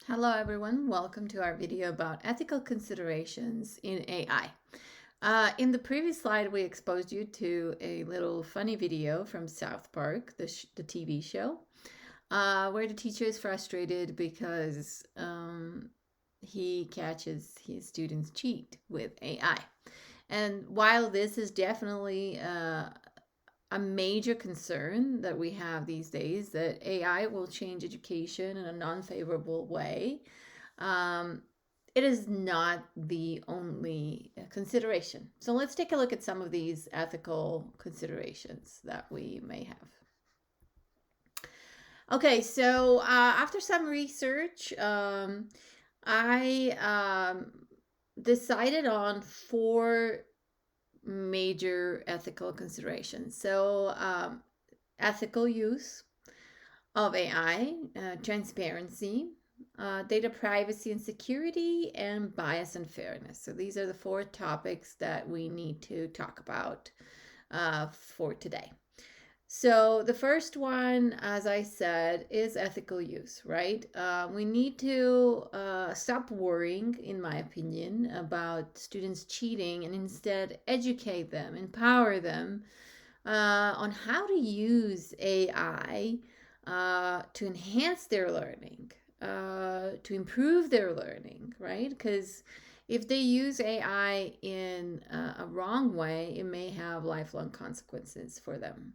Hello everyone, welcome to our video about ethical considerations in AI. In the previous slide, we exposed you to a little funny video from South Park, the TV show, where the teacher is frustrated because he catches his students cheat with AI. And while this is definitely a major concern that we have these days, that AI will change education in a non-favorable way, um, it is not the only consideration. So let's take a look at some of these ethical considerations that we may have. Okay, so after some research, I decided on four major ethical considerations. So, ethical use of AI, transparency, data privacy and security, and bias and fairness. So, these are the four topics that we need to talk about for today. So, the first one, as I said, is ethical use, right? We need to stop worrying, in my opinion, about students cheating and instead educate them, empower them on how to use AI to enhance their learning, to improve their learning, right? Because if they use AI in a wrong way, it may have lifelong consequences for them.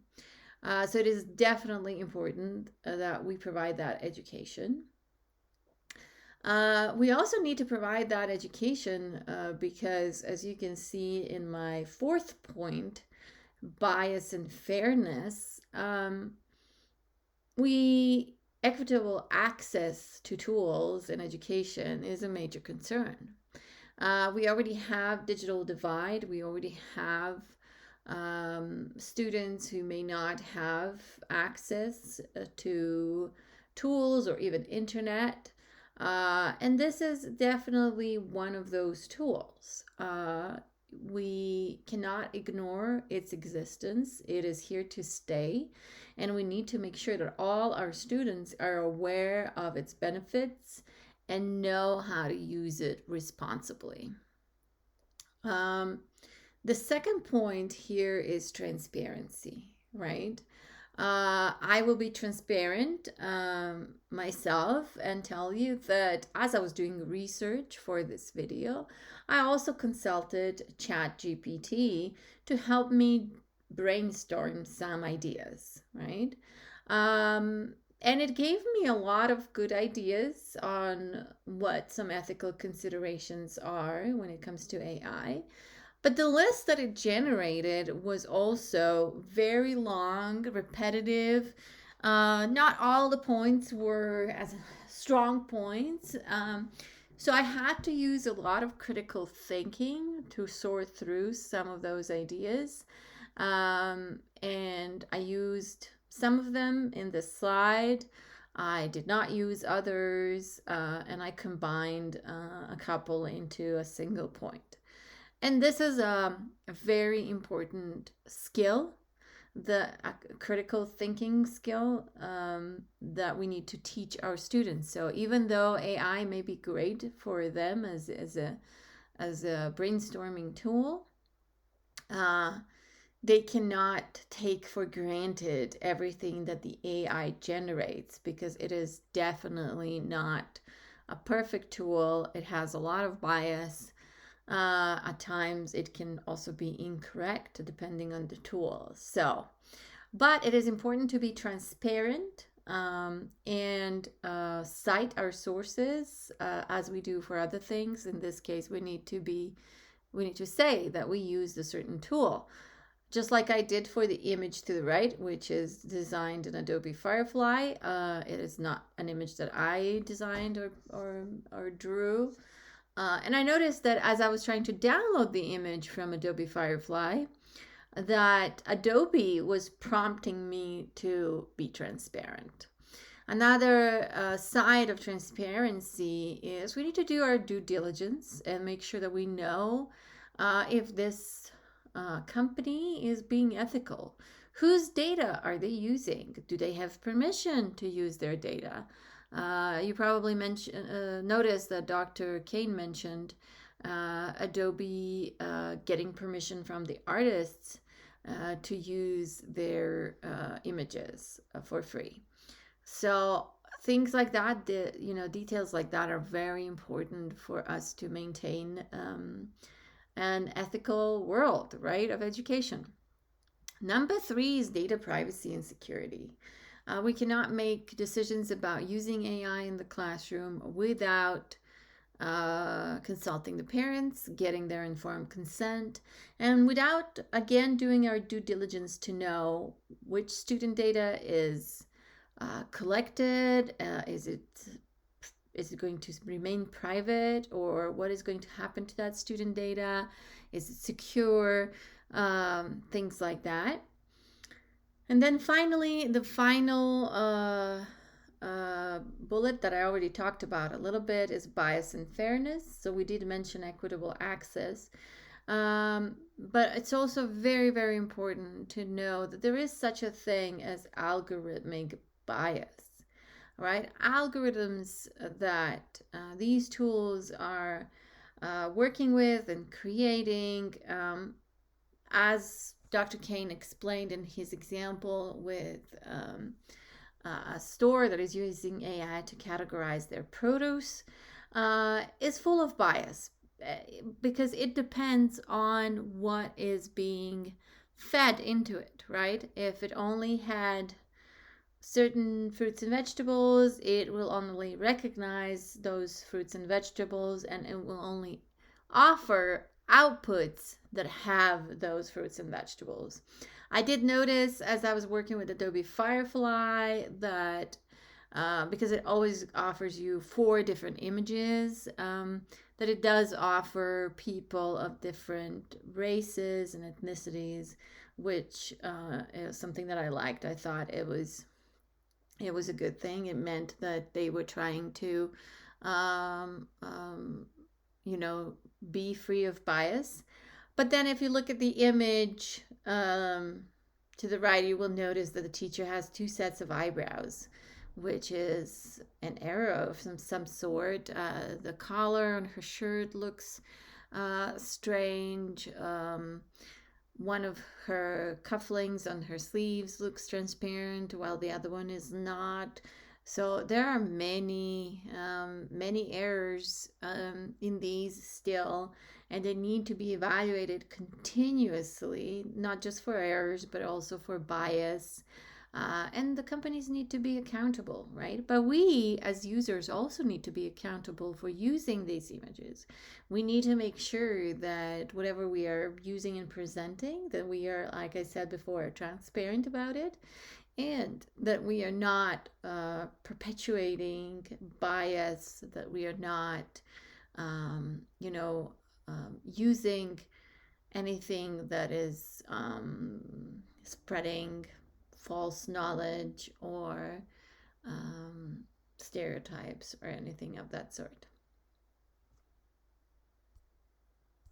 So it is definitely important that we provide that education. We also need to provide that education because, as you can see in my fourth point, bias and fairness, equitable access to tools in education is a major concern. We already have digital divide. We already have students who may not have access to tools or even internet. And this is definitely one of those tools. We cannot ignore its existence. It is here to stay, and we need to make sure that all our students are aware of its benefits and know how to use it responsibly. The second point here is transparency, right? I will be transparent myself and tell you that as I was doing research for this video, I also consulted ChatGPT to help me brainstorm some ideas, right? And it gave me a lot of good ideas on what some ethical considerations are when it comes to AI. But the list that it generated was also very long, repetitive. Not all the points were as strong points. So I had to use a lot of critical thinking to sort through some of those ideas. And I used some of them in this slide. I did not use others, and I combined a couple into a single point. And this is a very important skill, the critical thinking skill that we need to teach our students. So even though AI may be great for them as a brainstorming tool, they cannot take for granted everything that the AI generates, because it is definitely not a perfect tool. It has a lot of bias. At times, it can also be incorrect depending on the tool. So, but it is important to be transparent and cite our sources as we do for other things. In this case, we need to say that we used a certain tool. Just like I did for the image to the right, which is designed in Adobe Firefly. It is not an image that I designed or drew. And I noticed that as I was trying to download the image from Adobe Firefly, that Adobe was prompting me to be transparent. Another side of transparency is we need to do our due diligence and make sure that we know if this company is being ethical. Whose data are they using? Do they have permission to use their data? You probably noticed that Dr. Kane mentioned Adobe getting permission from the artists to use their images for free. So things like that, details like that are very important for us to maintain an ethical world, right, of education. Number 3 is data privacy and security. We cannot make decisions about using AI in the classroom without consulting the parents, getting their informed consent, and without, again, doing our due diligence to know which student data is collected. Is it going to remain private, or what is going to happen to that student data? Is it secure? Things like that. And then finally, the final bullet that I already talked about a little bit is bias and fairness. So we did mention equitable access. But it's also very, very important to know that there is such a thing as algorithmic bias, right? Algorithms that these tools are working with and creating, as Dr. Kane explained in his example with a store that is using AI to categorize their produce, is full of bias because it depends on what is being fed into it, right? If it only had certain fruits and vegetables, it will only recognize those fruits and vegetables, and it will only offer outputs that have those fruits and vegetables. I did notice as I was working with Adobe Firefly that because it always offers you 4 different images, that it does offer people of different races and ethnicities, which is something that I liked. I thought it was a good thing. It meant that they were trying to be free of bias. But then if you look at the image to the right, you will notice that the teacher has 2 sets of eyebrows, which is an error of some sort. The collar on her shirt looks strange. One of her cufflinks on her sleeves looks transparent, while the other one is not. So there are many errors in these still, and they need to be evaluated continuously, not just for errors, but also for bias. And the companies need to be accountable, right? But we as users also need to be accountable for using these images. We need to make sure that whatever we are using and presenting, that we are, like I said before, transparent about it, and that we are not perpetuating bias, that we are not, using anything that is spreading false knowledge or stereotypes or anything of that sort.